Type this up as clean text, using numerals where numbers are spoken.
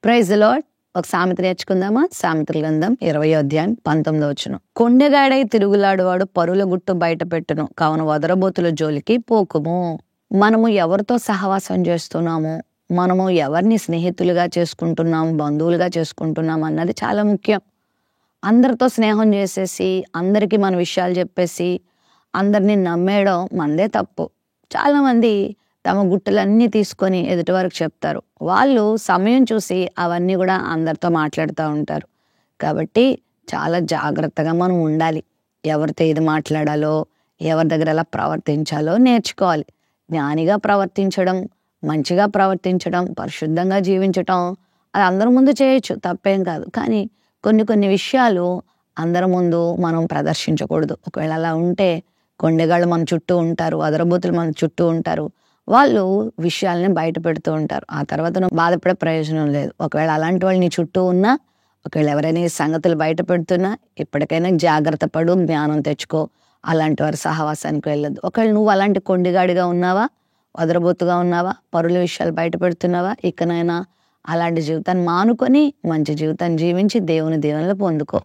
Praise the lord. ఒక సామెత నేర్చుకుందామా? సామెతల గ్రంథం 20వ అధ్యాయం 19వ వచనం. కొండెగాడై తిరుగులాడువాడు పరుల గుట్టు బయట పెట్టును, కావున వదరబోతుల జోలికి పోకుము. మనము ఎవరితో సహవాసం చేస్తున్నాము, మనము ఎవరిని స్నేహితులుగా చేసుకుంటున్నాం, బంధువులుగా చేసుకుంటున్నాం అన్నది చాలా ముఖ్యం. అందరితో స్నేహం చేసేసి అందరికీ మన విషయాలు చెప్పేసి అందరినీ నమ్మేయడం మనదే తప్పు. చాలామంది తమ గుట్టలన్నీ తీసుకొని ఎదుటి వారికి చెప్తారు. వాళ్ళు సమయం చూసి అవన్నీ కూడా అందరితో మాట్లాడుతూ ఉంటారు. కాబట్టి చాలా జాగ్రత్తగా మనం ఉండాలి. ఎవరితో ఏది మాట్లాడాలో, ఎవరి దగ్గర ఎలా ప్రవర్తించాలో నేర్చుకోవాలి. జ్ఞానిగా ప్రవర్తించడం, మంచిగా ప్రవర్తించడం, పరిశుద్ధంగా జీవించటం అది అందరి ముందు చేయొచ్చు, తప్పేం కాదు. కానీ కొన్ని విషయాలు అందరి ముందు మనం ప్రదర్శించకూడదు. ఒకవేళ అలా ఉంటే కొండెగాళ్ళు మన చుట్టూ ఉంటారు, అదరబోతులు మన చుట్టూ ఉంటారు. వాళ్ళు విషయాలని బయట పెడుతూ ఉంటారు. ఆ తర్వాత నువ్వు బాధపడే ప్రయోజనం లేదు. ఒకవేళ అలాంటి వాళ్ళు నీ చుట్టూ ఉన్నా, ఒకవేళ ఎవరైనా ఈ సంగతులు బయట పెడుతున్నా, ఇప్పటికైనా జాగ్రత్త పడు, జ్ఞానం తెచ్చుకో. అలాంటి వారి సహవాసానికి వెళ్ళొద్దు. ఒకవేళ నువ్వు అలాంటి కొండిగాడిగా ఉన్నావా, వదరబోతుగా ఉన్నావా, పరుల విషయాలు బయట పెడుతున్నావా, ఇకనైనా అలాంటి జీవితాన్ని మానుకొని మంచి జీవితాన్ని జీవించి దేవుని దీవెనలు పొందుకో.